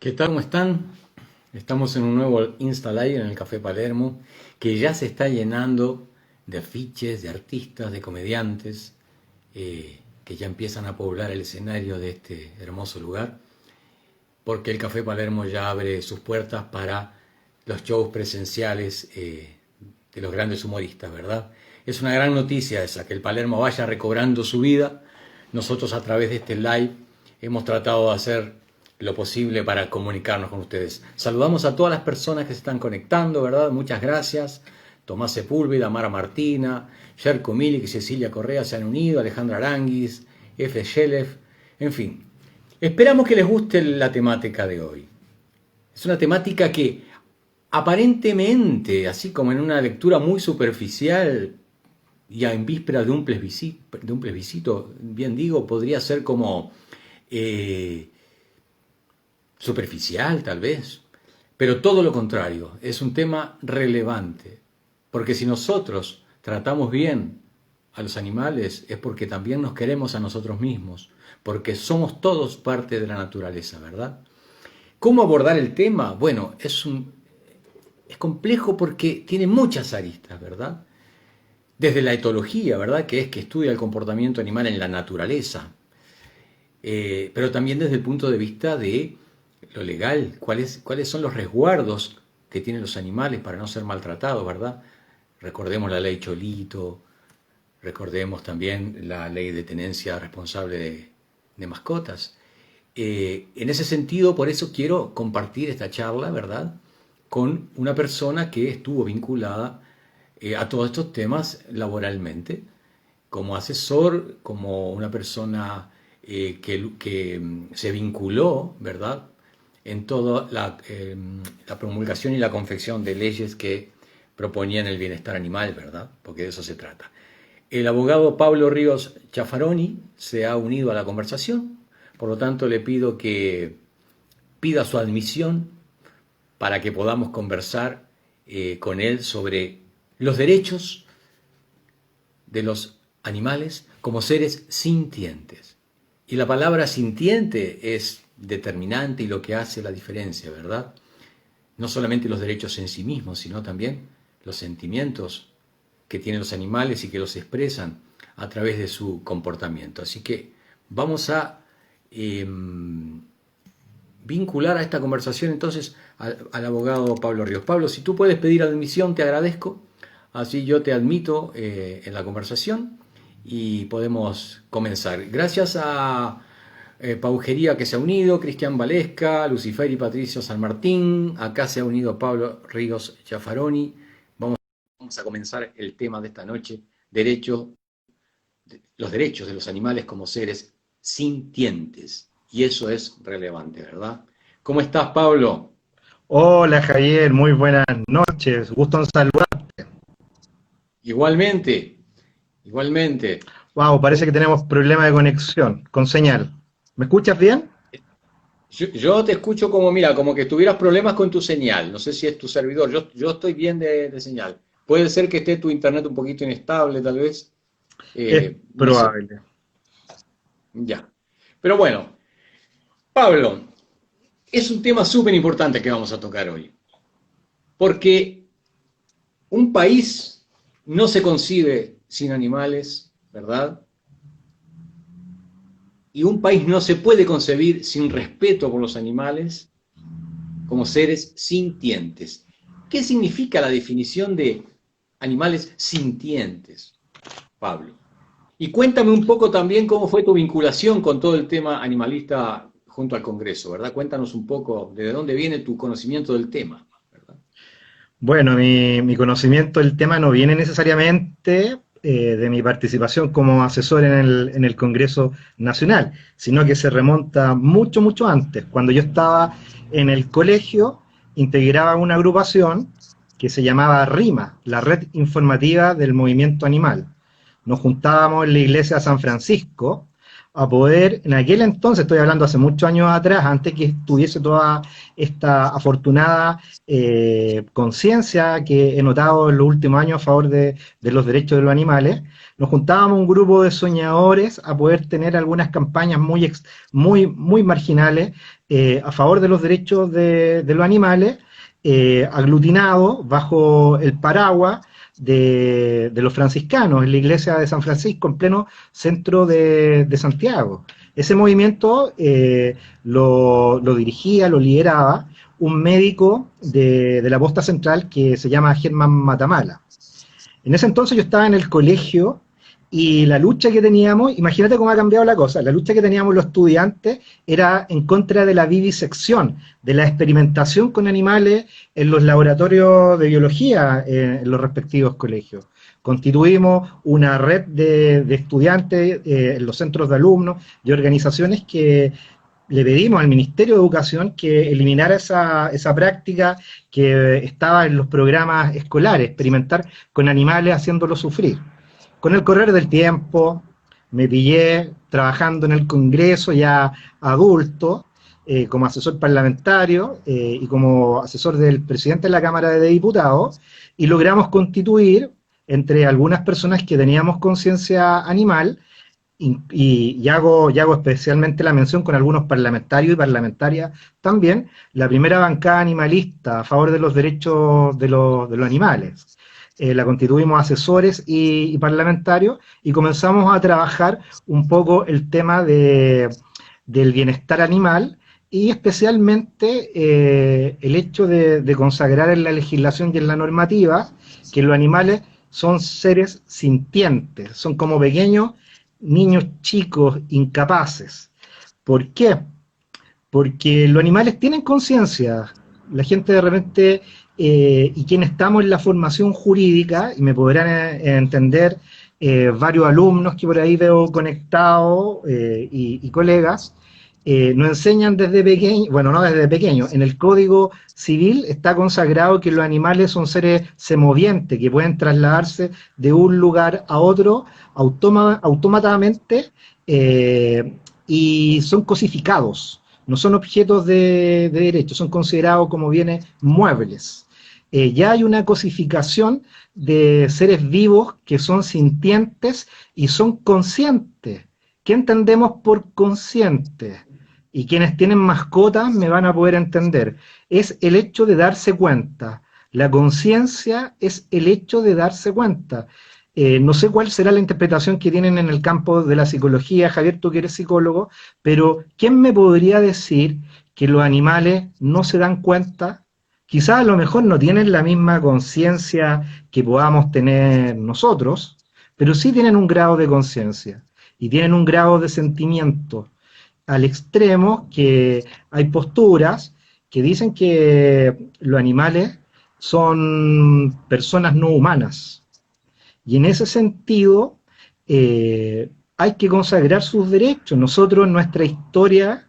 ¿Qué tal? ¿Cómo están? Estamos en un nuevo Insta Live en el Café Palermo, que ya se está llenando de afiches, de artistas, de comediantes, que ya empiezan a poblar el escenario de este hermoso lugar, porque el Café Palermo ya abre sus puertas para los shows presenciales de los grandes humoristas, ¿verdad? Es una gran noticia esa, que el Palermo vaya recobrando su vida. Nosotros a través de este live hemos tratado de hacer lo posible para comunicarnos con ustedes. Saludamos a todas las personas que se están conectando, ¿verdad? Muchas gracias. Tomás Sepúlveda, Mara Martina, Yerko Milik y Cecilia Correa se han unido, Alejandra Aranguis, F. Shelef, en fin. Esperamos que les guste la temática de hoy. Es una temática que aparentemente, así como en una lectura muy superficial, ya en víspera de un plebiscito, bien digo, podría ser como superficial tal vez, pero todo lo contrario, es un tema relevante, porque si nosotros tratamos bien a los animales es porque también nos queremos a nosotros mismos, porque somos todos parte de la naturaleza, ¿verdad? ¿Cómo abordar el tema? Bueno, es complejo porque tiene muchas aristas, ¿verdad? Desde la etología, ¿verdad? Que es que estudia el comportamiento animal en la naturaleza, pero también desde el punto de vista de lo legal, cuáles son los resguardos que tienen los animales para no ser maltratados, ¿verdad? Recordemos la ley Cholito, recordemos también la ley de tenencia responsable de mascotas. En ese sentido, por eso quiero compartir esta charla, ¿verdad?, con una persona que estuvo vinculada a todos estos temas laboralmente, como asesor, como una persona que se vinculó, ¿verdad?, en toda la promulgación y la confección de leyes que proponían el bienestar animal, ¿verdad? Porque de eso se trata. El abogado Pablo Ríos Chafaroni se ha unido a la conversación, por lo tanto le pido que pida su admisión para que podamos conversar con él sobre los derechos de los animales como seres sintientes. Y la palabra sintiente es determinante y lo que hace la diferencia, ¿verdad? No solamente los derechos en sí mismos, sino también los sentimientos que tienen los animales y que los expresan a través de su comportamiento. Así que vamos a vincular a esta conversación entonces al abogado Pablo Ríos. Pablo, si tú puedes pedir admisión, te agradezco. Así yo te admito en la conversación y podemos comenzar. Gracias a Paujería que se ha unido, Cristian Valesca, Lucifer y Patricio San Martín. Acá se ha unido Pablo Ríos Chafaroni. Vamos a comenzar el tema de esta noche, los derechos de los animales como seres sintientes. Y eso es relevante, ¿verdad? ¿Cómo estás, Pablo? Hola Javier, muy buenas noches, gusto en saludarte. Igualmente, igualmente. Wow, parece que tenemos problema de conexión con señal. ¿Me escuchas bien? Yo te escucho como, mira, como que tuvieras problemas con tu señal. No sé si es tu servidor. Yo estoy bien de señal. Puede ser que esté tu internet un poquito inestable, tal vez. Es No sé. probable. Ya. Pero bueno, Pablo, es un tema súper importante que vamos a tocar hoy. Porque un país no se concibe sin animales, ¿verdad? Y un país no se puede concebir sin respeto por los animales como seres sintientes. ¿Qué significa la definición de animales sintientes, Pablo? Y cuéntame un poco también cómo fue tu vinculación con todo el tema animalista junto al Congreso, ¿verdad? Cuéntanos un poco de dónde viene tu conocimiento del tema, ¿verdad? Bueno, mi conocimiento del tema no viene necesariamente de mi participación como asesor en el Congreso Nacional, sino que se remonta mucho, mucho antes. Cuando yo estaba en el colegio, integraba una agrupación que se llamaba RIMA, la Red Informativa del Movimiento Animal. Nos juntábamos en la iglesia de San Francisco a poder, en aquel entonces, estoy hablando hace muchos años atrás, antes que tuviese toda esta afortunada conciencia que he notado en los últimos años a favor de los derechos de los animales, nos juntábamos un grupo de soñadores a poder tener algunas campañas muy marginales a favor de los derechos de los animales, aglutinados bajo el paraguas de los franciscanos, en la iglesia de San Francisco, en pleno centro de Santiago. Ese movimiento lo dirigía, lo lideraba un médico de la posta central que se llama Germán Matamala. En ese entonces yo estaba en el colegio y la lucha que teníamos, imagínate cómo ha cambiado la cosa, la lucha que teníamos los estudiantes era en contra de la vivisección, de la experimentación con animales en los laboratorios de biología en los respectivos colegios. Constituimos una red de estudiantes en los centros de alumnos, de organizaciones que le pedimos al Ministerio de Educación que eliminara esa práctica que estaba en los programas escolares, experimentar con animales haciéndolos sufrir. Con el correr del tiempo me pillé trabajando en el Congreso ya adulto, como asesor parlamentario y como asesor del presidente de la Cámara de Diputados, y logramos constituir entre algunas personas que teníamos conciencia animal, y hago especialmente la mención con algunos parlamentarios y parlamentarias también, la primera bancada animalista a favor de los derechos de los animales. La constituimos asesores y parlamentarios y comenzamos a trabajar un poco el tema del bienestar animal y especialmente el hecho de consagrar en la legislación y en la normativa que los animales son seres sintientes, son como pequeños niños chicos incapaces. ¿Por qué? Porque los animales tienen conciencia. La gente de repente, y quienes estamos en la formación jurídica, y me podrán entender varios alumnos que por ahí veo conectados y colegas, nos enseñan desde pequeño, bueno, no desde pequeño, en el Código Civil está consagrado que los animales son seres semovientes, que pueden trasladarse de un lugar a otro automáticamente y son cosificados, no son objetos de derecho, son considerados como bienes muebles. Ya hay una cosificación de seres vivos que son sintientes y son conscientes. ¿Qué entendemos por conscientes? Y quienes tienen mascotas me van a poder entender. Es el hecho de darse cuenta. La conciencia es el hecho de darse cuenta. No sé cuál será la interpretación que tienen en el campo de la psicología, Javier, tú que eres psicólogo, pero ¿quién me podría decir que los animales no se dan cuenta? Quizás a lo mejor no tienen la misma conciencia que podamos tener nosotros, pero sí tienen un grado de conciencia y tienen un grado de sentimiento, al extremo que hay posturas que dicen que los animales son personas no humanas. Y en ese sentido hay que consagrar sus derechos. Nosotros en nuestra historia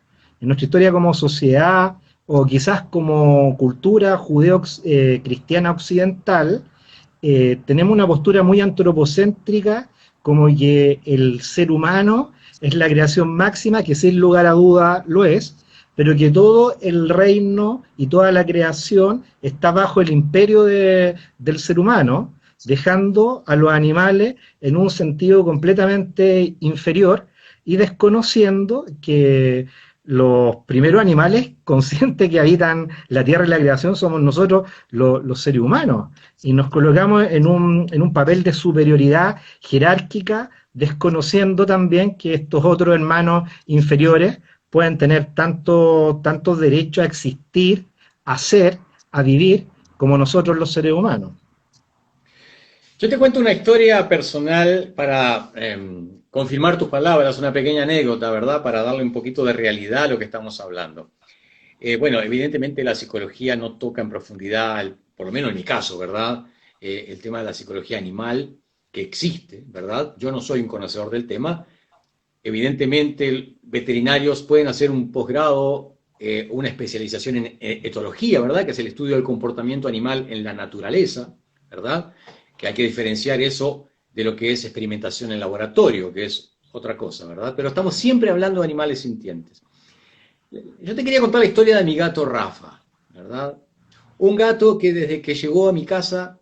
como sociedad, o quizás como cultura judeo-cristiana occidental, tenemos una postura muy antropocéntrica, como que el ser humano es la creación máxima, que sin lugar a duda lo es, pero que todo el reino y toda la creación está bajo el imperio del ser humano, dejando a los animales en un sentido completamente inferior y desconociendo que los primeros animales conscientes que habitan la tierra y la creación somos nosotros, los seres humanos, y nos colocamos en un papel de superioridad jerárquica, desconociendo también que estos otros hermanos inferiores pueden tener tantos derechos a existir, a ser, a vivir, como nosotros los seres humanos. Yo te cuento una historia personal para confirmar tus palabras, una pequeña anécdota, ¿verdad? Para darle un poquito de realidad a lo que estamos hablando. Bueno, evidentemente la psicología no toca en profundidad, por lo menos en mi caso, ¿verdad? El tema de la psicología animal, que existe, ¿verdad? Yo no soy un conocedor del tema. Evidentemente, veterinarios pueden hacer un posgrado, una especialización en etología, ¿verdad? Que es el estudio del comportamiento animal en la naturaleza, ¿verdad? Que hay que diferenciar eso de lo que es experimentación en laboratorio, que es otra cosa, ¿verdad? Pero estamos siempre hablando de animales sintientes. Yo te quería contar la historia de mi gato Rafa, ¿verdad? Un gato que desde que llegó a mi casa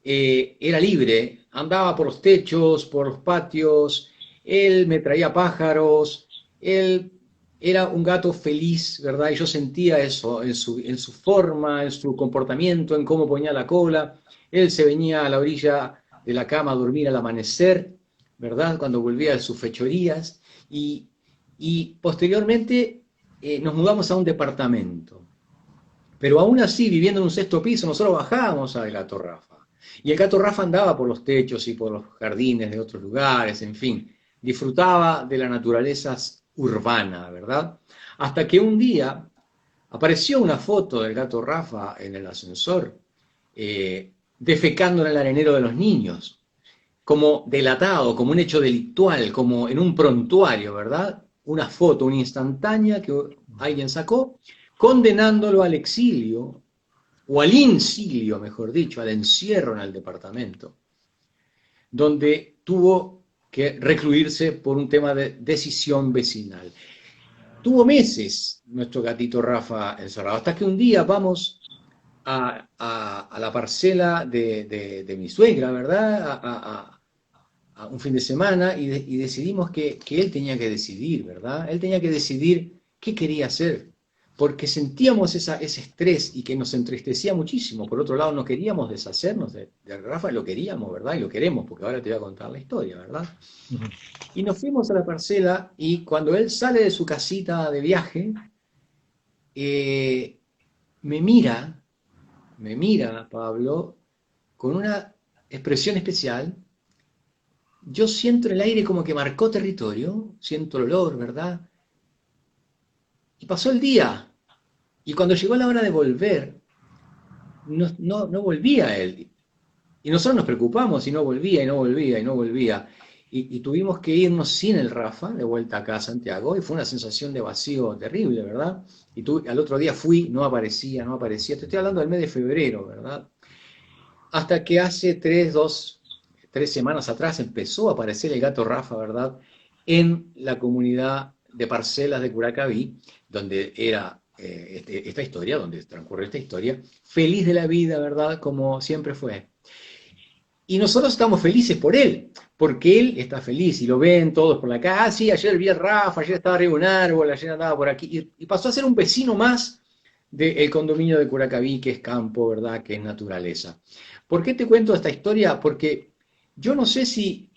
era libre, andaba por los techos, por los patios, él me traía pájaros, él era un gato feliz, ¿verdad? Y yo sentía eso en su forma, en su comportamiento, en cómo ponía la cola. Él se venía a la orilla de la cama a dormir al amanecer, ¿verdad? Cuando volvía de sus fechorías. Y posteriormente nos mudamos a un departamento. Pero aún así, viviendo en un sexto piso, nosotros bajábamos al gato Rafa. Y el gato Rafa andaba por los techos y por los jardines de otros lugares, en fin, disfrutaba de la naturaleza urbana, ¿verdad? Hasta que un día apareció una foto del gato Rafa en el ascensor, defecando en el arenero de los niños, como delatado, como un hecho delictual, como en un prontuario, ¿verdad? Una foto, una instantánea que alguien sacó, condenándolo al exilio, o al incilio, mejor dicho, al encierro en el departamento, donde tuvo que recluirse por un tema de decisión vecinal. Tuvo meses nuestro gatito Rafa encerrado, hasta que un día vamos a la parcela de mi suegra, ¿verdad? A un fin de semana y decidimos que él tenía que decidir, ¿verdad? Él tenía que decidir qué quería hacer, porque sentíamos ese estrés y que nos entristecía muchísimo. Por otro lado, no queríamos deshacernos de Rafa, lo queríamos, ¿verdad? Y lo queremos, porque ahora te voy a contar la historia, ¿verdad? Ujú. Y nos fuimos a la parcela y cuando él sale de su casita de viaje, eh, me mira, Pablo, con una expresión especial. Yo siento el aire como que marcó territorio, siento el olor, ¿verdad? Y pasó el día. Y cuando llegó la hora de volver, no volvía él. Y nosotros nos preocupamos y no volvía, y no volvía, y no volvía. Y tuvimos que irnos sin el Rafa de vuelta acá a Santiago. Y fue una sensación de vacío terrible, ¿verdad? Y al otro día fui, no aparecía, no aparecía. Te estoy hablando del mes de febrero, ¿verdad? Hasta que hace 3 semanas atrás empezó a aparecer el gato Rafa, ¿verdad? En la comunidad de parcelas de Curacaví, donde era esta historia, donde transcurre esta historia, feliz de la vida, ¿verdad? Como siempre fue. Y nosotros estamos felices por él, porque él está feliz y lo ven todos por la calle. Ah, sí, ayer vi a Rafa, ayer estaba arriba de un árbol, ayer andaba por aquí. Y pasó a ser un vecino más del condominio de Curacaví, que es campo, ¿verdad? Que es naturaleza. ¿Por qué te cuento esta historia? Porque yo no sé si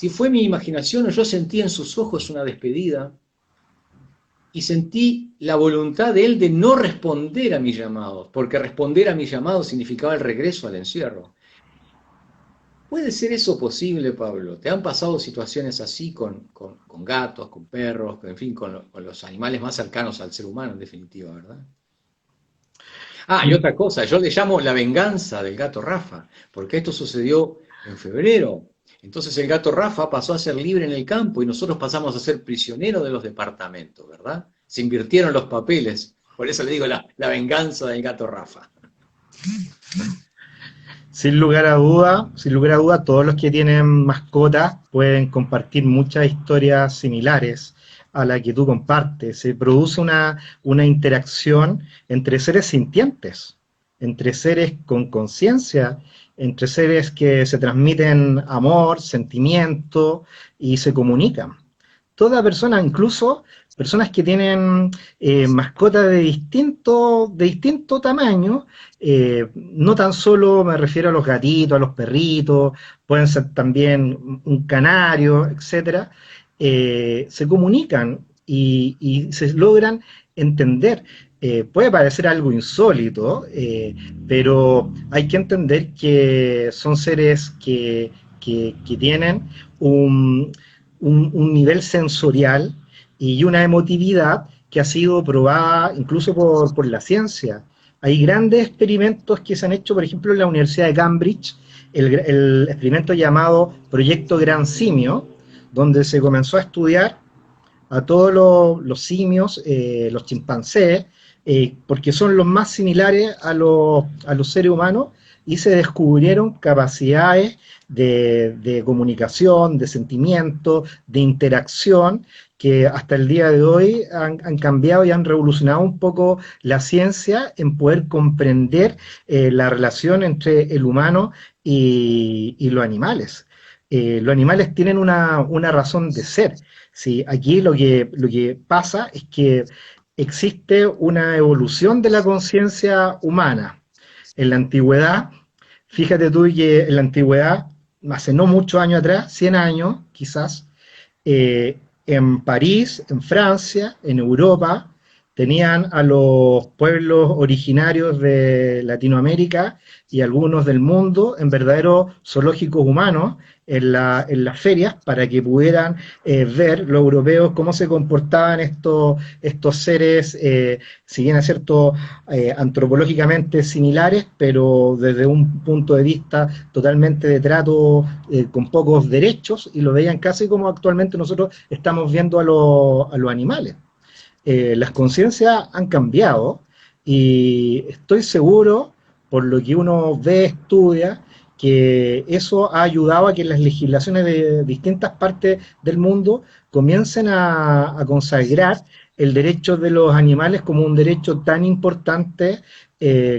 fue mi imaginación o yo sentí en sus ojos una despedida y sentí la voluntad de él de no responder a mis llamados, porque responder a mis llamados significaba el regreso al encierro. ¿Puede ser eso posible, Pablo? ¿Te han pasado situaciones así con gatos, con perros, en fin, con los animales más cercanos al ser humano, en definitiva, ¿verdad? Ah, y otra cosa, yo le llamo la venganza del gato Rafa, porque esto sucedió en febrero. Entonces el gato Rafa pasó a ser libre en el campo y nosotros pasamos a ser prisioneros de los departamentos, ¿verdad? Se invirtieron los papeles. Por eso le digo la venganza del gato Rafa. Sin lugar a duda, todos los que tienen mascotas pueden compartir muchas historias similares a la que tú compartes. Se produce una interacción entre seres sintientes, entre seres con conciencia, entre seres que se transmiten amor, sentimiento y se comunican. Toda persona, incluso personas que tienen mascotas de distinto tamaño, no tan solo me refiero a los gatitos, a los perritos, pueden ser también un canario, etcétera, se comunican y se logran entender. Puede parecer algo insólito, pero hay que entender que son seres que tienen un, un nivel sensorial y una emotividad que ha sido probada incluso por la ciencia. Hay grandes experimentos que se han hecho, por ejemplo, en la Universidad de Cambridge, el experimento llamado Proyecto Gran Simio, donde se comenzó a estudiar a todos los simios, los chimpancés, porque son los más similares a los seres humanos, y se descubrieron capacidades de comunicación, de sentimiento, de interacción, que hasta el día de hoy han cambiado y han revolucionado un poco la ciencia en poder comprender la relación entre el humano y los animales. Los animales tienen una razón de ser. Sí, aquí lo que pasa es que existe una evolución de la conciencia humana. En la antigüedad, fíjate tú que en la antigüedad, hace no muchos años atrás, 100 años quizás, en París, en Francia, en Europa, tenían a los pueblos originarios de Latinoamérica y algunos del mundo en verdaderos zoológicos humanos en las ferias para que pudieran ver los europeos cómo se comportaban estos seres, si bien es cierto, antropológicamente similares, pero desde un punto de vista totalmente de trato con pocos derechos, y lo veían casi como actualmente nosotros estamos viendo a los animales. Las conciencias han cambiado y estoy seguro, por lo que uno ve, estudia, que eso ha ayudado a que las legislaciones de distintas partes del mundo comiencen a consagrar el derecho de los animales como un derecho tan importante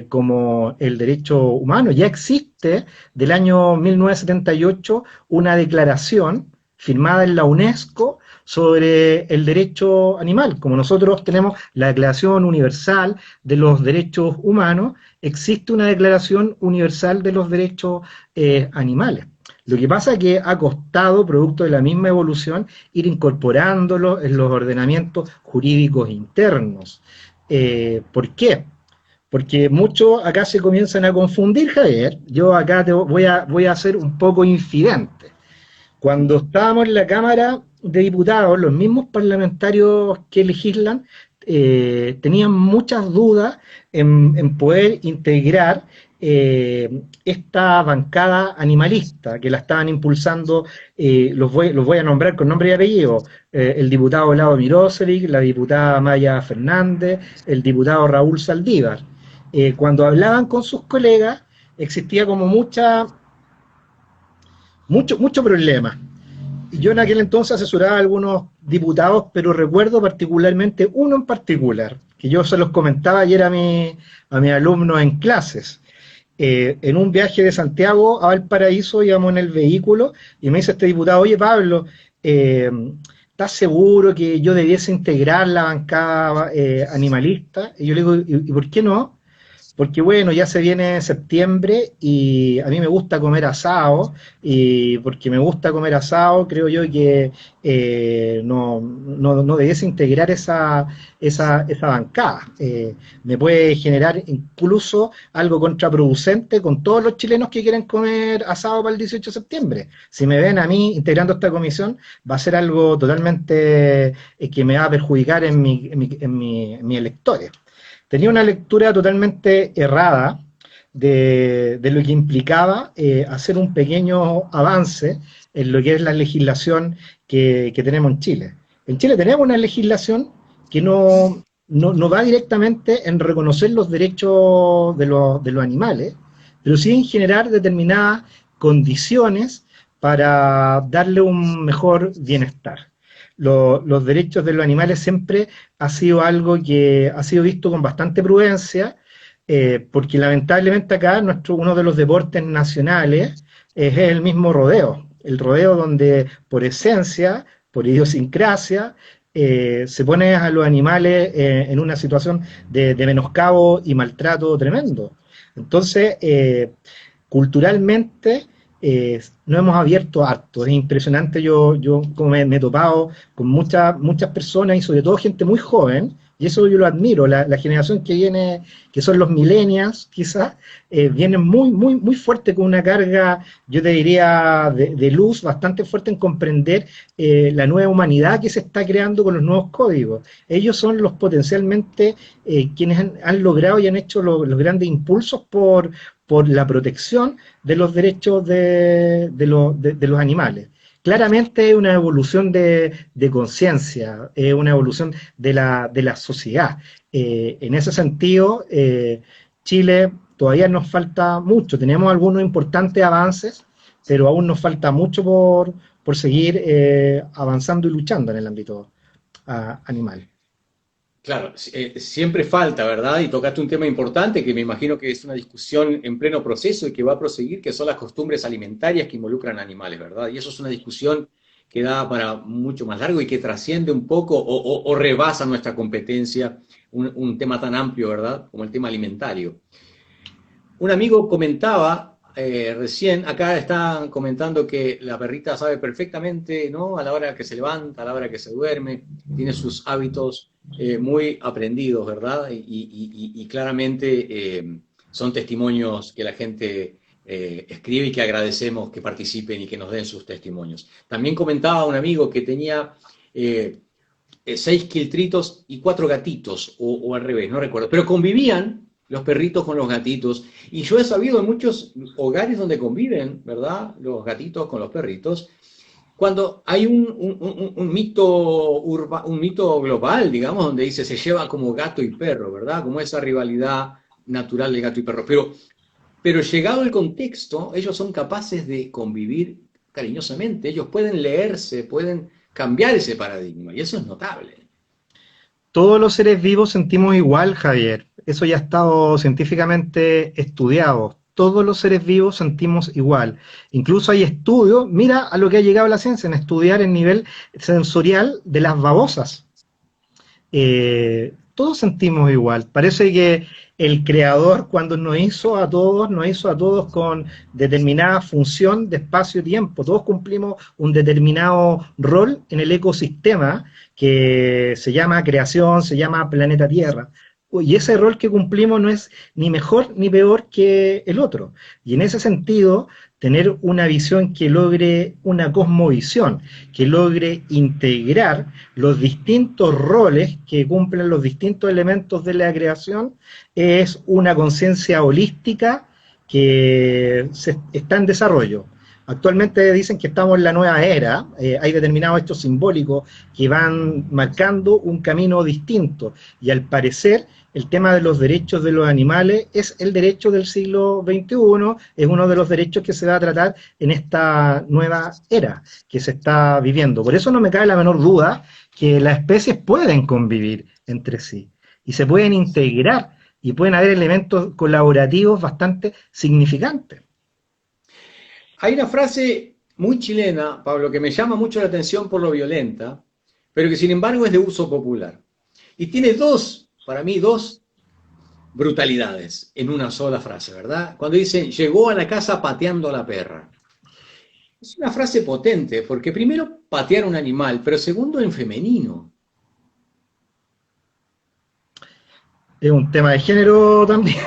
como el derecho humano. Ya existe del año 1978 una declaración firmada en la UNESCO sobre el derecho animal. Como nosotros tenemos la Declaración Universal de los Derechos Humanos, existe una Declaración Universal de los Derechos Animales. Lo que pasa es que ha costado, producto de la misma evolución, ir incorporándolo en los ordenamientos jurídicos internos. ¿Por qué? Porque muchos acá se comienzan a confundir, Javier. Yo acá voy a ser un poco infidente. Cuando estábamos en la Cámara de Diputados, los mismos parlamentarios que legislan tenían muchas dudas en poder integrar esta bancada animalista que la estaban impulsando, los voy a nombrar con nombre y apellido, el diputado Lado Mirosevic, la diputada Maya Fernández, el diputado Raúl Saldívar. Cuando hablaban con sus colegas, existía como mucho problema. Yo en aquel entonces asesoraba a algunos diputados, pero recuerdo particularmente uno en particular, que yo se los comentaba ayer a mis alumnos en clases. En un viaje de Santiago a Valparaíso íbamos en el vehículo y me dice este diputado: oye Pablo, ¿estás seguro que yo debiese integrar la bancada animalista? Y yo le digo: ¿y por qué no? Porque bueno, ya se viene septiembre y a mí me gusta comer asado, y porque me gusta comer asado creo yo que no debiese integrar esa bancada. Me puede generar incluso algo contraproducente con todos los chilenos que quieren comer asado para el 18 de septiembre. Si me ven a mí integrando esta comisión, va a ser algo totalmente que me va a perjudicar en mis electores. Tenía una lectura totalmente errada de lo que implicaba hacer un pequeño avance en lo que es la legislación que tenemos en Chile. En Chile tenemos una legislación que no va directamente en reconocer los derechos de los animales, pero sí en generar determinadas condiciones para darle un mejor bienestar. Los derechos de los animales siempre ha sido algo que ha sido visto con bastante prudencia, porque lamentablemente acá uno de los deportes nacionales es el mismo rodeo. El rodeo donde por esencia, por idiosincrasia, se pone a los animales en una situación de menoscabo y maltrato tremendo. Entonces, culturalmente nos hemos abierto harto. Es impresionante. Yo como me he topado con muchas personas y sobre todo gente muy joven, y eso yo lo admiro. La generación que viene, que son los millennials quizás, vienen muy fuerte, con una carga, yo te diría, de luz bastante fuerte en comprender la nueva humanidad que se está creando con los nuevos códigos. Ellos son los potencialmente quienes han logrado y han hecho los grandes impulsos por la protección de los derechos de los animales. Claramente es una evolución de conciencia, es una evolución de la sociedad. En ese sentido, Chile todavía nos falta mucho. Tenemos algunos importantes avances, pero aún nos falta mucho por seguir avanzando y luchando en el ámbito animal. Claro, siempre falta, ¿verdad? Y tocaste un tema importante que me imagino que es una discusión en pleno proceso y que va a proseguir, que son las costumbres alimentarias que involucran animales, ¿verdad? Y eso es una discusión que da para mucho más largo y que trasciende un poco o rebasa nuestra competencia, un tema tan amplio, ¿verdad? Como el tema alimentario. Un amigo comentaba recién, acá están comentando que la perrita sabe perfectamente, ¿no? A la hora que se levanta, a la hora que se duerme, tiene sus hábitos muy aprendidos, ¿verdad? Y claramente son testimonios que la gente escribe y que agradecemos que participen y que nos den sus testimonios. También comentaba un amigo que tenía 6 quiltritos y 4 gatitos, o al revés, no recuerdo, pero convivían los perritos con los gatitos. Y yo he sabido en muchos hogares donde conviven, ¿verdad? Los gatitos con los perritos, cuando hay un mito un mito global, digamos, donde dice se lleva como gato y perro, ¿verdad? Como esa rivalidad natural de gato y perro. Pero llegado el contexto, ellos son capaces de convivir cariñosamente, ellos pueden leerse, pueden cambiar ese paradigma, y eso es notable. Todos los seres vivos sentimos igual, Javier. Eso ya ha estado científicamente estudiado. Todos los seres vivos sentimos igual. Incluso hay estudios, mira a lo que ha llegado la ciencia en estudiar el nivel sensorial de las babosas. Todos sentimos igual. Parece que el creador cuando nos hizo a todos con determinada función de espacio-tiempo. Todos cumplimos un determinado rol en el ecosistema que se llama creación, se llama planeta Tierra. Y ese rol que cumplimos no es ni mejor ni peor que el otro. Y en ese sentido, tener una visión que logre una cosmovisión, que logre integrar los distintos roles que cumplen los distintos elementos de la creación, es una conciencia holística que está en desarrollo. Actualmente dicen que estamos en la nueva era, hay determinados hechos simbólicos que van marcando un camino distinto, y al parecer el tema de los derechos de los animales es el derecho del siglo XXI, es uno de los derechos que se va a tratar en esta nueva era que se está viviendo. Por eso no me cabe la menor duda que las especies pueden convivir entre sí y se pueden integrar y pueden haber elementos colaborativos bastante significantes. Hay una frase muy chilena, Pablo, que me llama mucho la atención por lo violenta, pero que sin embargo es de uso popular. Y tiene para mí, dos brutalidades en una sola frase, ¿verdad? Cuando dice, llegó a la casa pateando a la perra. Es una frase potente, porque primero patear a un animal, pero segundo en femenino. Es un tema de género también.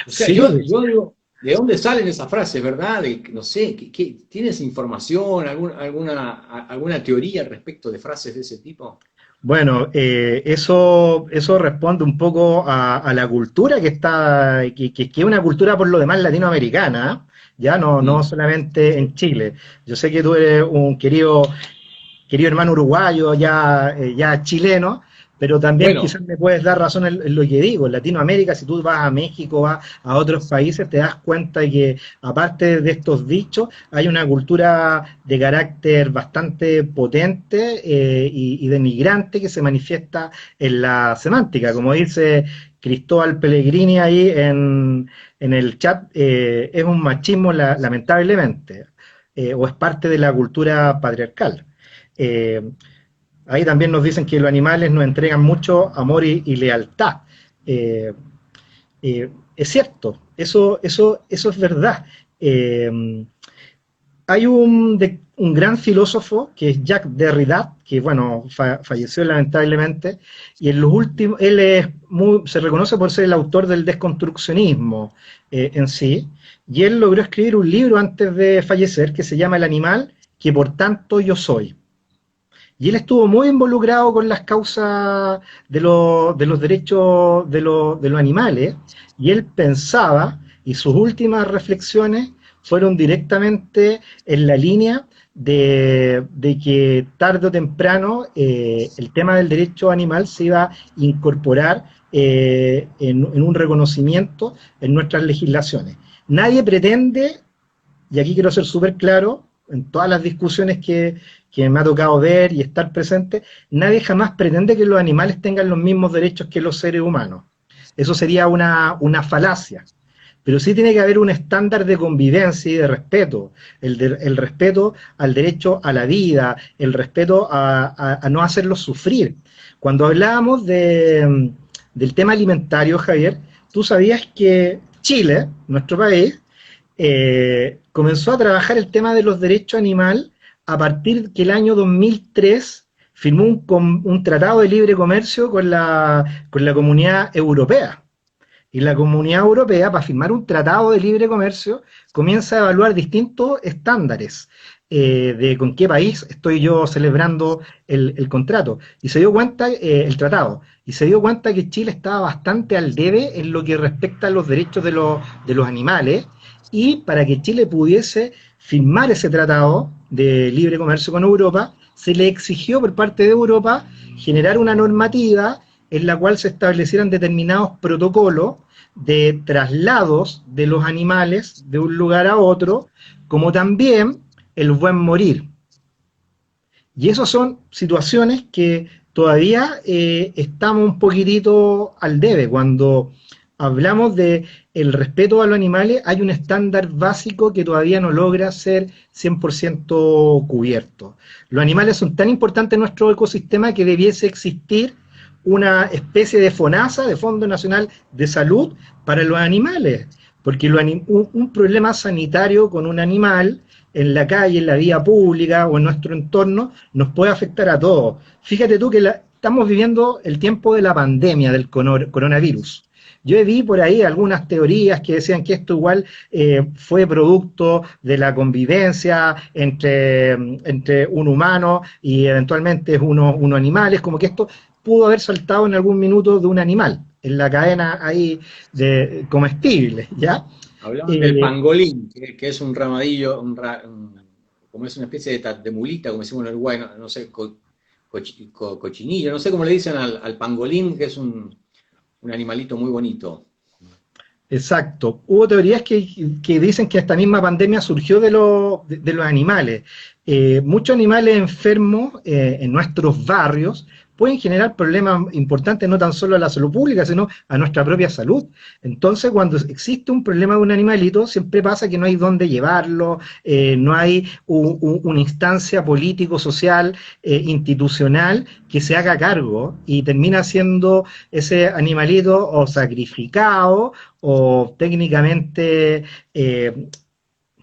O sea, Sí, yo digo, ¿de dónde salen esas frases, verdad? No sé, ¿tienes información, alguna teoría al respecto de frases de ese tipo? bueno, eso responde un poco a la cultura que está, que es una cultura por lo demás latinoamericana, ¿eh? Ya no Mm. solamente en Chile. Yo sé que tú eres un querido hermano uruguayo, ya chileno, pero también Bueno, quizás me puedes dar razón en lo que digo. En Latinoamérica, si tú vas a México, vas a otros países, te das cuenta de que aparte de estos dichos, hay una cultura de carácter bastante potente y denigrante que se manifiesta en la semántica. Como dice Cristóbal Pellegrini ahí en el chat, es un machismo lamentablemente, o es parte de la cultura patriarcal. Eh, Ahí también nos dicen que los animales nos entregan mucho amor y lealtad. Eh, es cierto, eso es verdad. Eh, Hay un gran filósofo que es Jacques Derrida, que bueno, falleció lamentablemente, y en los últimos, se reconoce por ser el autor del desconstruccionismo en sí, y él logró escribir un libro antes de fallecer que se llama El animal que por tanto yo soy. Y él estuvo muy involucrado con las causas de los derechos de los animales, y él pensaba, y sus últimas reflexiones fueron directamente en la línea de que tarde o temprano el tema del derecho animal se iba a incorporar en un reconocimiento en nuestras legislaciones. Nadie pretende, y aquí quiero ser súper claro, en todas las discusiones que me ha tocado ver y estar presente, nadie jamás pretende que los animales tengan los mismos derechos que los seres humanos. Eso sería una falacia. Pero sí tiene que haber un estándar de convivencia y de respeto, el respeto al derecho a la vida, el respeto a no hacerlos sufrir. Cuando hablábamos del tema alimentario, Javier, tú sabías que Chile, nuestro país, comenzó a trabajar el tema de los derechos animales a partir que el año 2003 firmó un tratado de libre comercio con la Comunidad Europea. Y la Comunidad Europea, para firmar un tratado de libre comercio, comienza a evaluar distintos estándares de con qué país estoy yo celebrando el contrato. Y se dio cuenta, el tratado, y se dio cuenta que Chile estaba bastante al debe en lo que respecta a los derechos de los animales, y para que Chile pudiese firmar ese tratado de libre comercio con Europa, se le exigió por parte de Europa generar una normativa en la cual se establecieran determinados protocolos de traslados de los animales de un lugar a otro, como también el buen morir. Y esas son situaciones que todavía estamos un poquitito al debe. Cuando hablamos de el respeto a los animales, hay un estándar básico que todavía no logra ser 100% cubierto. Los animales son tan importantes en nuestro ecosistema que debiese existir una especie de FONASA, de Fondo Nacional de Salud, para los animales, porque un problema sanitario con un animal en la calle, en la vía pública o en nuestro entorno, nos puede afectar a todos. Fíjate tú que estamos viviendo el tiempo de la pandemia del coronavirus. Yo vi por ahí algunas teorías que decían que esto igual fue producto de la convivencia entre un humano y eventualmente unos animales, como que esto pudo haber saltado en algún minuto de un animal, en la cadena ahí de comestibles, ¿ya? Hablamos del pangolín, que es un ramadillo, como es una especie de mulita, como decimos en Uruguay, no sé, cochinillo, no sé cómo le dicen al pangolín, que es un animalito muy bonito. Exacto. Hubo teorías que dicen que esta misma pandemia surgió de los animales. Muchos animales enfermos en nuestros barrios pueden generar problemas importantes no tan solo a la salud pública, sino a nuestra propia salud. Entonces, cuando existe un problema de un animalito, siempre pasa que no hay dónde llevarlo, no hay una instancia político, social, institucional que se haga cargo, y termina siendo ese animalito o sacrificado o técnicamente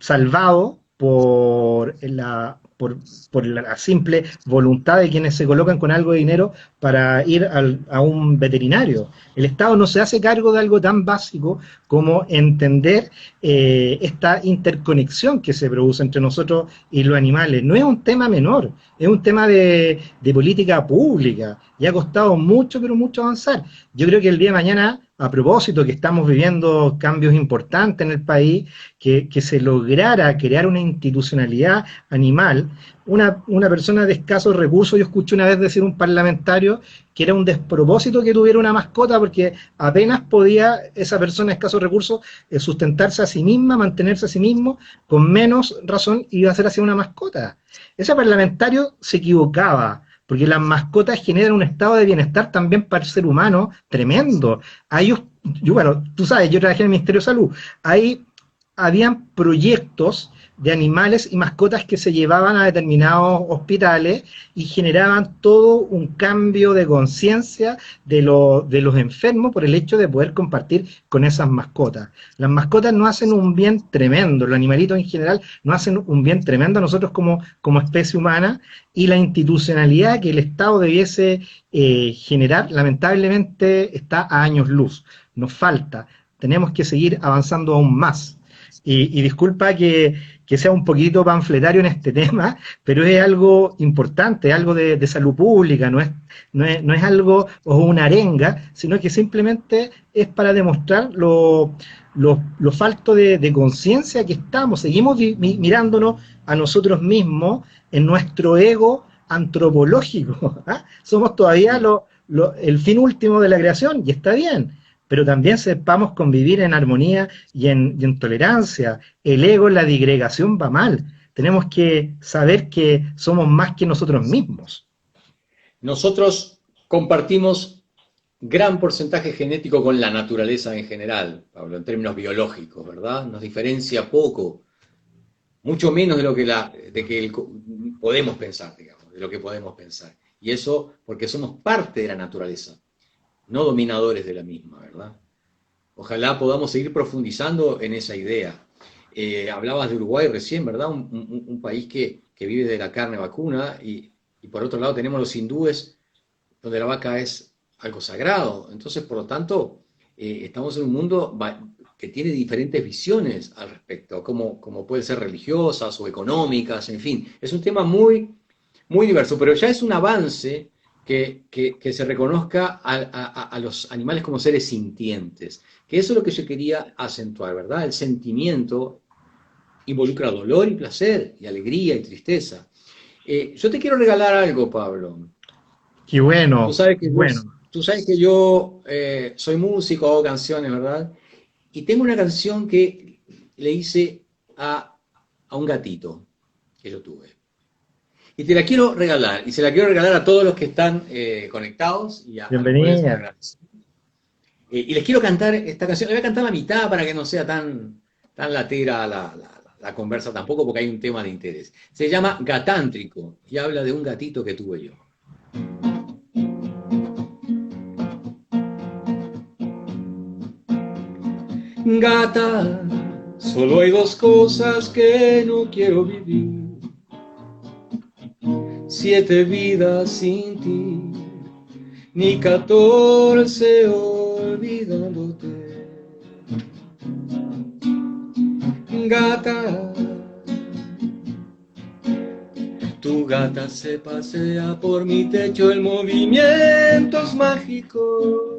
salvado por la simple voluntad de quienes se colocan con algo de dinero para ir a un veterinario. El Estado no se hace cargo de algo tan básico como entender esta interconexión que se produce entre nosotros y los animales. No es un tema menor, es un tema de política pública, y ha costado mucho, pero mucho avanzar. Yo creo que el día de mañana, a propósito que estamos viviendo cambios importantes en el país, que se lograra crear una institucionalidad animal. Una persona de escasos recursos, yo escuché una vez decir un parlamentario que era un despropósito que tuviera una mascota, porque apenas podía esa persona de escasos recursos sustentarse a sí misma, mantenerse a sí mismo, con menos razón iba a ser así una mascota. Ese parlamentario se equivocaba, porque las mascotas generan un estado de bienestar también para el ser humano tremendo. Bueno, tú sabes, yo trabajé en el Ministerio de Salud, ahí habían proyectos de animales y mascotas que se llevaban a determinados hospitales y generaban todo un cambio de conciencia de los enfermos por el hecho de poder compartir con esas mascotas. Las mascotas nos hacen un bien tremendo, los animalitos en general nos hacen un bien tremendo a nosotros como especie humana, y la institucionalidad que el Estado debiese generar, lamentablemente está a años luz. Nos falta, tenemos que seguir avanzando aún más. Y disculpa que sea un poquito panfletario en este tema, pero es algo importante, es algo de salud pública, no es algo o una arenga, sino que simplemente es para demostrar lo falto de conciencia que estamos. Seguimos mirándonos a nosotros mismos en nuestro ego antropológico, ¿ah? Somos todavía el fin último de la creación, y está bien, pero también sepamos convivir en armonía y en tolerancia. El ego, la digregación va mal. Tenemos que saber que somos más que nosotros mismos. Nosotros compartimos gran porcentaje genético con la naturaleza en general, Pablo, en términos biológicos, ¿verdad? Nos diferencia poco, mucho menos de lo que, podemos pensar, digamos, de lo que podemos pensar. Y eso porque somos parte de la naturaleza, no dominadores de la misma, ¿verdad? Ojalá podamos seguir profundizando en esa idea. Hablabas de Uruguay recién, ¿verdad? Un país que vive de la carne vacuna y por otro lado tenemos los hindúes donde la vaca es algo sagrado. Entonces, por lo tanto, estamos en un mundo que tiene diferentes visiones al respecto, como pueden ser religiosas o económicas, en fin. Es un tema muy, muy diverso, pero ya es un avance que se reconozca a los animales como seres sintientes, que eso es lo que yo quería acentuar, ¿verdad? El sentimiento involucra dolor y placer, y alegría y tristeza. Yo te quiero regalar algo, Pablo. Qué Tú bueno, sabes que yo, bueno. tú sabes que yo soy músico, hago canciones, ¿verdad? Y tengo una canción que le hice a un gatito que yo tuve. Y te la quiero regalar, y se la quiero regalar a todos los que están conectados y a los cuales Bienvenida. agradezco. Y les quiero cantar esta canción, le voy a cantar la mitad para que no sea tan latera la conversa tampoco, porque hay un tema de interés. Se llama Gatántrico y habla de un gatito que tuve yo. Gata, solo hay dos cosas que no quiero vivir: 7 vidas sin ti, ni 14 olvidándote. Gata, tu gata se pasea por mi techo en movimientos mágicos.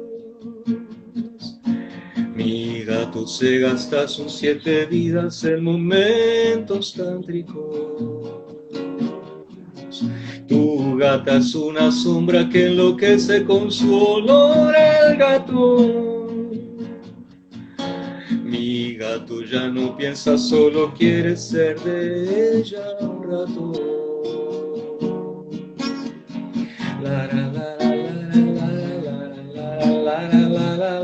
Mi gato se gasta sus 7 vidas en momentos tántricos. Tu gata es una sombra que enloquece con su olor al gato. Mi gato ya no piensa, solo quiere ser de ella un rato. La, la, la, la, la, la, la, la, la, la.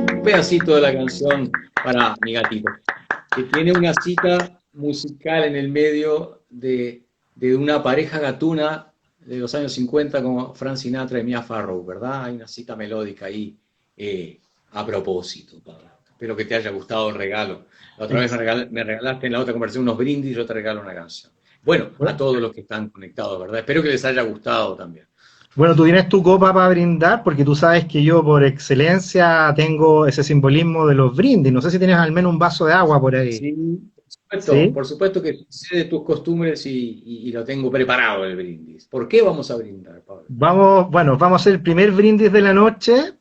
Un pedacito de la canción para mi gatito, que tiene una cita musical en el medio de una pareja gatuna de los años 50 como Frank Sinatra y Mia Farrow, ¿verdad? Hay una cita melódica ahí a propósito, Pablo. Espero que te haya gustado el regalo. La otra vez me regalaste en la otra conversación unos brindis, yo te regalo una canción. Bueno, a todos los que están conectados, ¿verdad? Espero que les haya gustado también. Bueno, tú tienes tu copa para brindar, porque tú sabes que yo por excelencia tengo ese simbolismo de los brindis. No sé si tienes al menos un vaso de agua por ahí. Sí, ¿Sí? por supuesto que sé de tus costumbres y lo tengo preparado el brindis. ¿Por qué vamos a brindar, Pablo? Bueno, vamos a hacer el primer brindis de la noche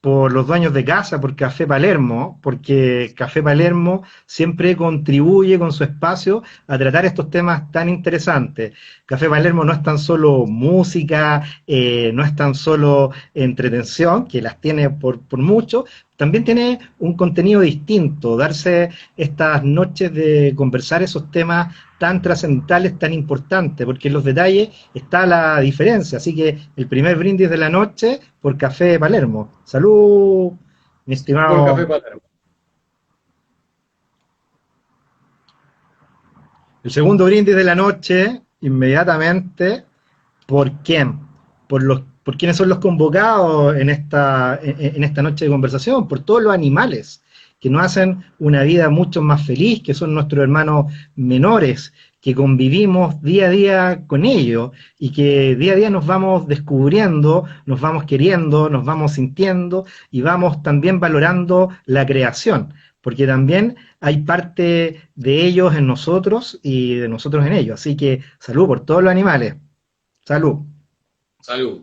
por los dueños de casa, por Café Palermo, porque Café Palermo siempre contribuye con su espacio a tratar estos temas tan interesantes. Café Palermo no es tan solo música, no es tan solo entretención, que las tiene por mucho, también tiene un contenido distinto, darse estas noches de conversar esos temas tan trascendentales, tan importantes, porque en los detalles está la diferencia. Así que el primer brindis de la noche por Café Palermo. Salud, mi Por Café estimado. Palermo. El segundo brindis de la noche, inmediatamente, ¿por quién? Por quiénes son los convocados en esta noche de conversación, por todos los animales que nos hacen una vida mucho más feliz, que son nuestros hermanos menores, que convivimos día a día con ellos y que día a día nos vamos descubriendo, nos vamos queriendo, nos vamos sintiendo y vamos también valorando la creación, porque también hay parte de ellos en nosotros y de nosotros en ellos. Así que salud por todos los animales. Salud. Salud.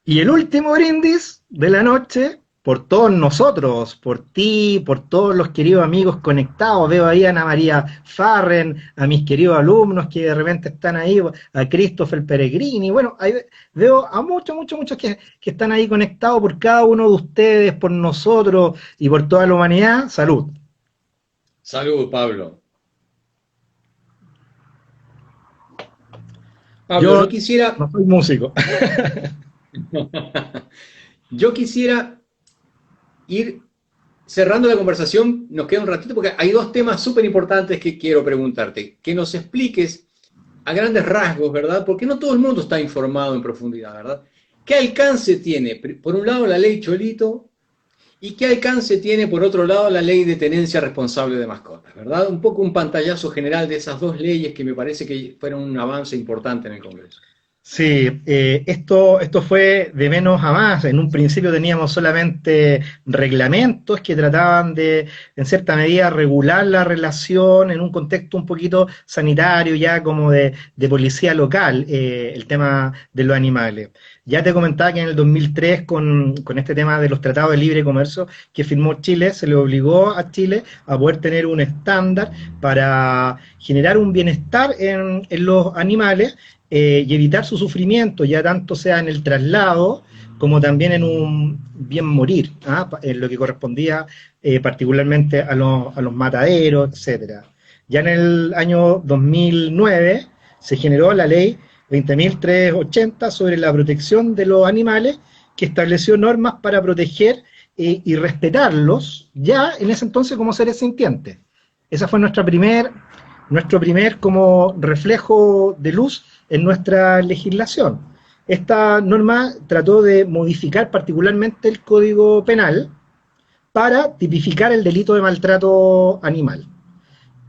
Y el último brindis de la noche, por todos nosotros, por ti, por todos los queridos amigos conectados. Veo ahí a Ana María Farren, a mis queridos alumnos que de repente están ahí, a Christopher Peregrini. Bueno, ahí veo a muchos que están ahí conectados por cada uno de ustedes, por nosotros y por toda la humanidad. Salud. Salud, Pablo. Pablo, Yo no quisiera... no soy músico. Yo quisiera ir cerrando la conversación, nos queda un ratito, porque hay dos temas súper importantes que quiero preguntarte. Que nos expliques a grandes rasgos, ¿verdad? Porque no todo el mundo está informado en profundidad, ¿verdad? ¿Qué alcance tiene, por un lado, la ley Cholito? ¿Y qué alcance tiene, por otro lado, la ley de tenencia responsable de mascotas, ¿verdad? Un poco un pantallazo general de esas dos leyes que me parece que fueron un avance importante en el Congreso. Sí, esto fue de menos a más. En un principio teníamos solamente reglamentos que trataban de, en cierta medida, regular la relación en un contexto un poquito sanitario, ya como de policía local, el tema de los animales. Ya te comentaba que en el 2003, con este tema de los tratados de libre comercio que firmó Chile, se le obligó a Chile a poder tener un estándar para generar un bienestar en los animales, y evitar su sufrimiento, ya tanto sea en el traslado como también en un bien morir, en lo que correspondía particularmente a los mataderos, etcétera. Ya en el año 2009 se generó la ley 20.380 sobre la protección de los animales, que estableció normas para proteger y respetarlos ya en ese entonces como seres sintientes. Esa fue nuestro primer como reflejo de luz en nuestra legislación. Esta norma trató de modificar particularmente el Código Penal para tipificar el delito de maltrato animal.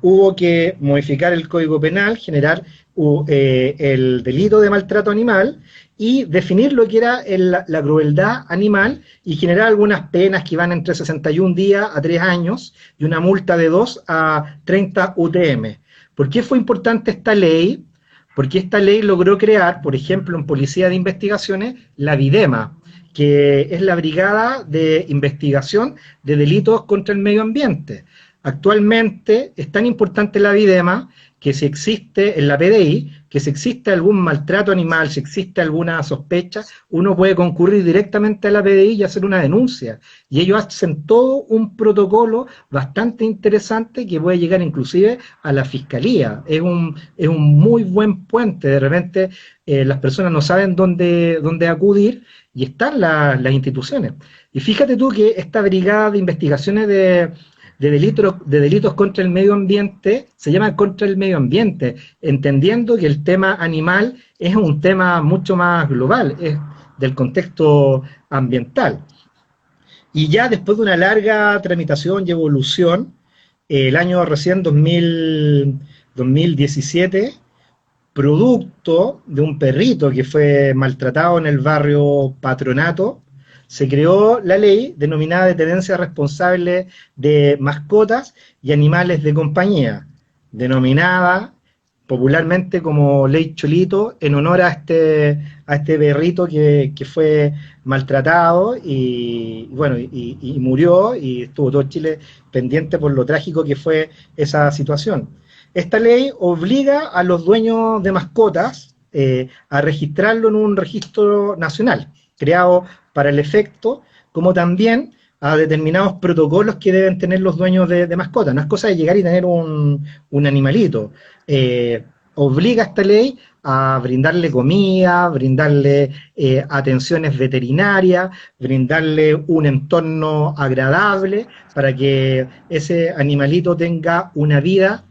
Hubo que modificar el Código Penal, generar el delito de maltrato animal y definir lo que era la crueldad animal y generar algunas penas que van entre 61 días a 3 años y una multa de 2 a 30 UTM. ¿Por qué fue importante esta ley? Porque esta ley logró crear, por ejemplo, en Policía de Investigaciones, la Videma, que es la Brigada de Investigación de Delitos contra el Medio Ambiente. Actualmente es tan importante la Videma que si existe en la PDI, que si existe algún maltrato animal, si existe alguna sospecha, uno puede concurrir directamente a la PDI y hacer una denuncia. Y ellos hacen todo un protocolo bastante interesante que puede llegar inclusive a la Fiscalía. Es un muy buen puente. De repente las personas no saben dónde acudir y están las instituciones. Y fíjate tú que esta brigada de investigaciones de delitos contra el medio ambiente se llama contra el medio ambiente, entendiendo que el tema animal es un tema mucho más global, es del contexto ambiental. Y ya después de una larga tramitación y evolución, el año recién 2017, producto de un perrito que fue maltratado en el barrio Patronato, se creó la ley denominada de tenencia responsable de mascotas y animales de compañía, denominada popularmente como Ley Cholito, en honor a este perrito que fue maltratado y murió, y estuvo todo Chile pendiente por lo trágico que fue esa situación. Esta ley obliga a los dueños de mascotas a registrarlo en un registro nacional, creado para el efecto, como también a determinados protocolos que deben tener los dueños de mascotas. No es cosa de llegar y tener un animalito. Obliga esta ley a brindarle comida, brindarle atenciones veterinarias, brindarle un entorno agradable para que ese animalito tenga una vida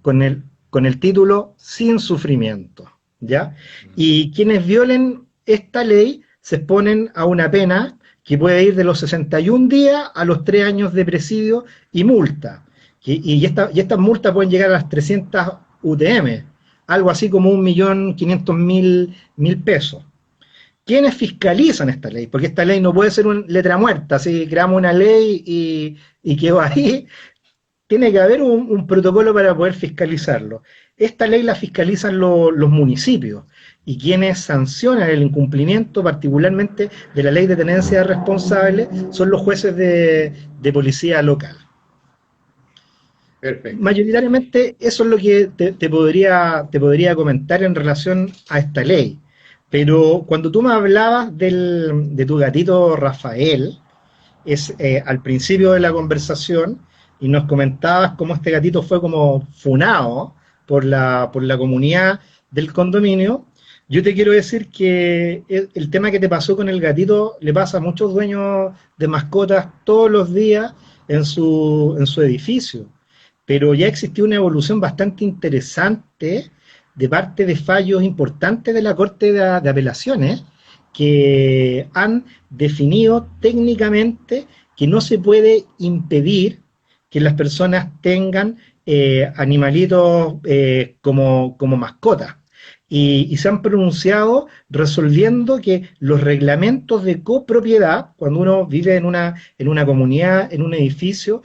con el título sin sufrimiento, ¿ya? Y quienes violen esta ley se exponen a una pena que puede ir de los 61 días a los 3 años de presidio y multa. Y estas multas pueden llegar a las 300 UTM, algo así como 1.500.000 pesos. ¿Quiénes fiscalizan esta ley? Porque esta ley no puede ser una letra muerta, si creamos una ley y quedó ahí, tiene que haber un protocolo para poder fiscalizarlo. Esta ley la fiscalizan los municipios y quienes sancionan el incumplimiento, particularmente de la ley de tenencia responsable, son los jueces de policía local. Perfecto. Mayoritariamente eso es lo que te podría comentar en relación a esta ley. Pero cuando tú me hablabas de tu gatito Rafael, al principio de la conversación, y nos comentabas cómo este gatito fue como funado por la comunidad del condominio, yo te quiero decir que el tema que te pasó con el gatito le pasa a muchos dueños de mascotas todos los días en su edificio, pero ya existió una evolución bastante interesante de parte de fallos importantes de la Corte de Apelaciones que han definido técnicamente que no se puede impedir que las personas tengan animalitos como mascotas. Y se han pronunciado resolviendo que los reglamentos de copropiedad, cuando uno vive en una comunidad, en un edificio,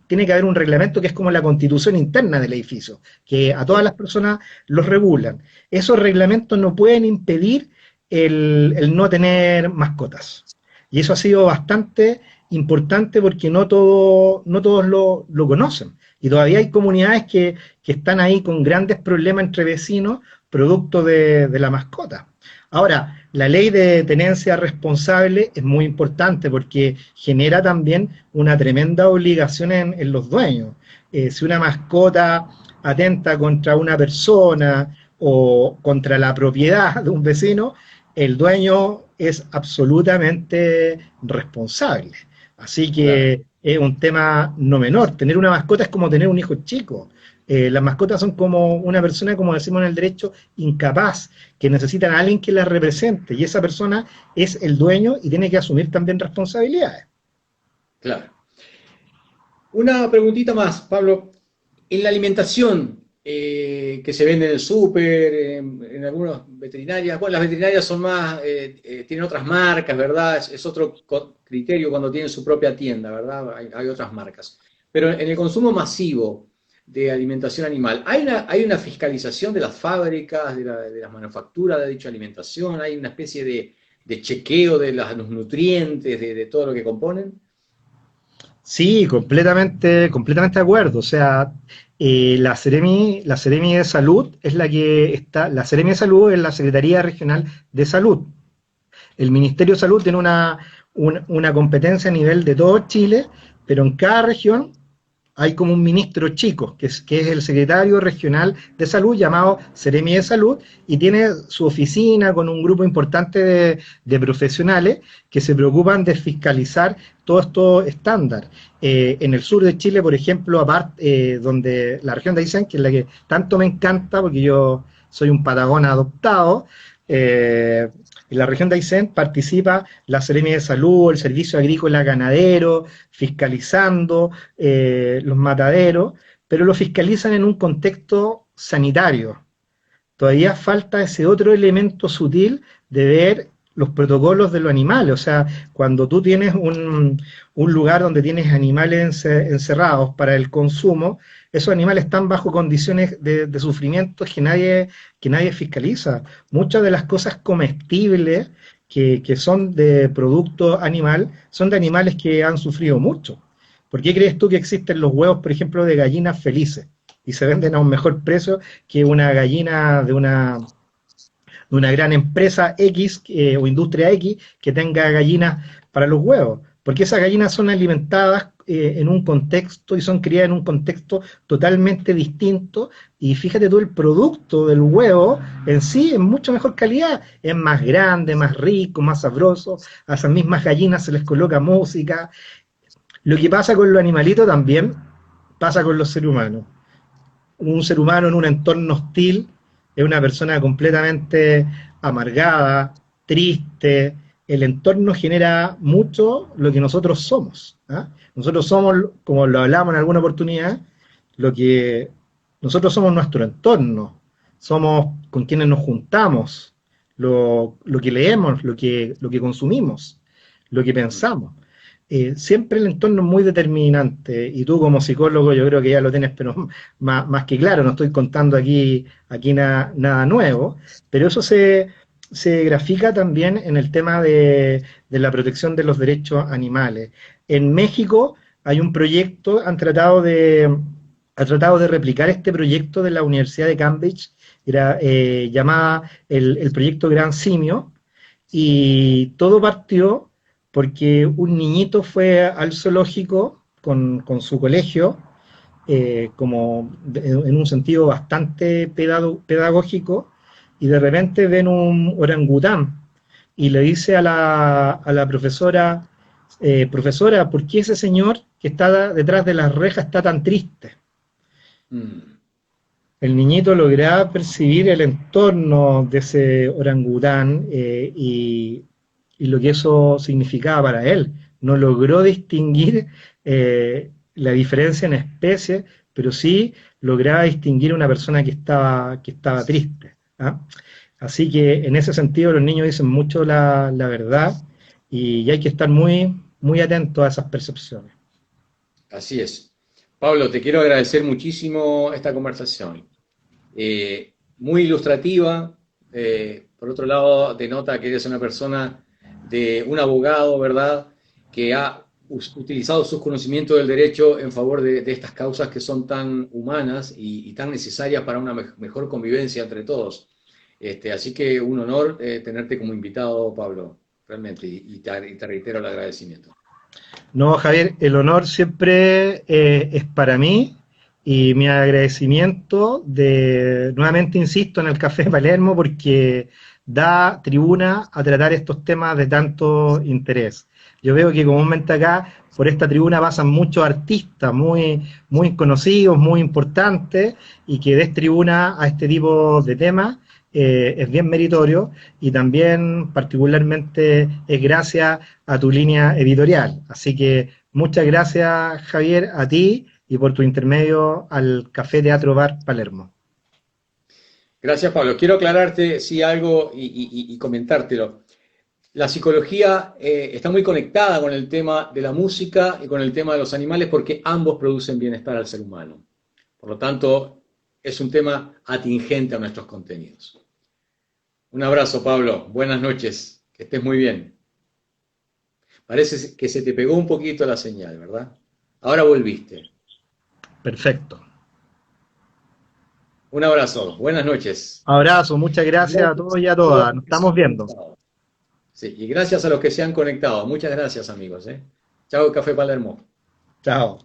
tiene que haber un reglamento que es como la constitución interna del edificio, que a todas las personas los regulan. Esos reglamentos no pueden impedir el no tener mascotas. Y eso ha sido bastante importante porque no todos lo conocen. Y todavía hay comunidades que están ahí con grandes problemas entre vecinos producto de la mascota. Ahora, la ley de tenencia responsable es muy importante porque genera también una tremenda obligación en los dueños. Si una mascota atenta contra una persona o contra la propiedad de un vecino, el dueño es absolutamente responsable. Así Claro. que es un tema no menor. Tener una mascota es como tener un hijo chico. Las mascotas son como una persona, como decimos en el derecho, incapaz, que necesitan a alguien que las represente, y esa persona es el dueño y tiene que asumir también responsabilidades. Claro. Una preguntita más, Pablo. En la alimentación que se vende en el súper, en algunas veterinarias, bueno, las veterinarias son más, tienen otras marcas, ¿verdad? Es otro criterio cuando tienen su propia tienda, ¿verdad? Hay otras marcas. Pero en el consumo masivo de alimentación animal, ¿hay una fiscalización de las fábricas, de las manufacturas de dicha alimentación? ¿Hay una especie de chequeo de los nutrientes, de todo lo que componen? Sí, completamente de acuerdo. O sea, la Seremi de Salud es la Seremi de Salud es la Secretaría Regional de Salud. El Ministerio de Salud tiene una competencia a nivel de todo Chile, pero en cada región hay como un ministro chico, que es el secretario regional de salud, llamado Seremi de Salud, y tiene su oficina con un grupo importante de profesionales que se preocupan de fiscalizar todos estos estándares. En el sur de Chile, por ejemplo, aparte, donde la región de Aysén, que es la que tanto me encanta, porque yo soy un patagón adoptado, en la región de Aysén participa la Seremi de Salud, el Servicio Agrícola Ganadero, fiscalizando los mataderos, pero lo fiscalizan en un contexto sanitario. Todavía falta ese otro elemento sutil de ver los protocolos de los animales. O sea, cuando tú tienes un lugar donde tienes animales encerrados para el consumo, esos animales están bajo condiciones de sufrimiento que nadie fiscaliza. Muchas de las cosas comestibles que son de producto animal son de animales que han sufrido mucho. ¿Por qué crees tú que existen los huevos, por ejemplo, de gallinas felices y se venden a un mejor precio que una gallina de una gran empresa X o industria X que tenga gallinas para los huevos? Porque esas gallinas son alimentadas en un contexto y son criadas en un contexto totalmente distinto, y fíjate tú, el producto del huevo en sí es mucho mejor calidad, es más grande, más rico, más sabroso, a esas mismas gallinas se les coloca música. Lo que pasa con los animalitos también pasa con los seres humanos. Un ser humano en un entorno hostil es una persona completamente amargada, triste, el entorno genera mucho lo que nosotros somos. ¿Ah? Nosotros somos, como lo hablamos en alguna oportunidad, lo que nosotros somos nuestro entorno, somos con quienes nos juntamos, lo que leemos, lo que consumimos, lo que pensamos. Siempre el entorno es muy determinante y tú como psicólogo yo creo que ya lo tienes pero más que claro, no estoy contando aquí nada nuevo, pero eso se grafica también en el tema de la protección de los derechos animales. En México hay un proyecto, ha tratado de replicar este proyecto de la Universidad de Cambridge, era, llamada el proyecto Gran Simio, y todo partió porque un niñito fue al zoológico con su colegio, en un sentido bastante pedagógico, y de repente ven un orangután y le dice a la profesora, profesora, ¿por qué ese señor que está detrás de las rejas está tan triste? Mm. El niñito lograba percibir el entorno de ese orangután y lo que eso significaba para él. No logró distinguir la diferencia en especies, pero sí lograba distinguir una persona que estaba triste. ¿Ah? Así que en ese sentido los niños dicen mucho la verdad y hay que estar muy atentos a esas percepciones. Así es. Pablo, te quiero agradecer muchísimo esta conversación. Muy ilustrativa. Por otro lado, denota que eres una persona de un abogado, ¿verdad? Que ha utilizado sus conocimientos del derecho en favor de estas causas que son tan humanas y tan necesarias para una mejor convivencia entre todos. Así que un honor tenerte como invitado, Pablo, realmente, y te reitero el agradecimiento. No, Javier, el honor siempre es para mí y mi agradecimiento nuevamente insisto, en el Café Palermo porque da tribuna a tratar estos temas de tanto interés. Yo veo que comúnmente acá por esta tribuna pasan muchos artistas muy conocidos, muy importantes y que des tribuna a este tipo de temas es bien meritorio y también particularmente es gracias a tu línea editorial. Así que muchas gracias, Javier, a ti y por tu intermedio al Café Teatro Bar Palermo. Gracias, Pablo. Quiero aclararte, sí, algo y comentártelo. La psicología está muy conectada con el tema de la música y con el tema de los animales porque ambos producen bienestar al ser humano. Por lo tanto, es un tema atingente a nuestros contenidos. Un abrazo, Pablo. Buenas noches. Que estés muy bien. Parece que se te pegó un poquito la señal, ¿verdad? Ahora volviste. Perfecto. Un abrazo. Buenas noches. Abrazo, muchas gracias a todos Gracias y a a todos todas. los Nos que se estamos han viendo. conectado. Sí, y gracias a los que se han conectado. Muchas gracias, amigos. Chao, Café Palermo. Chao.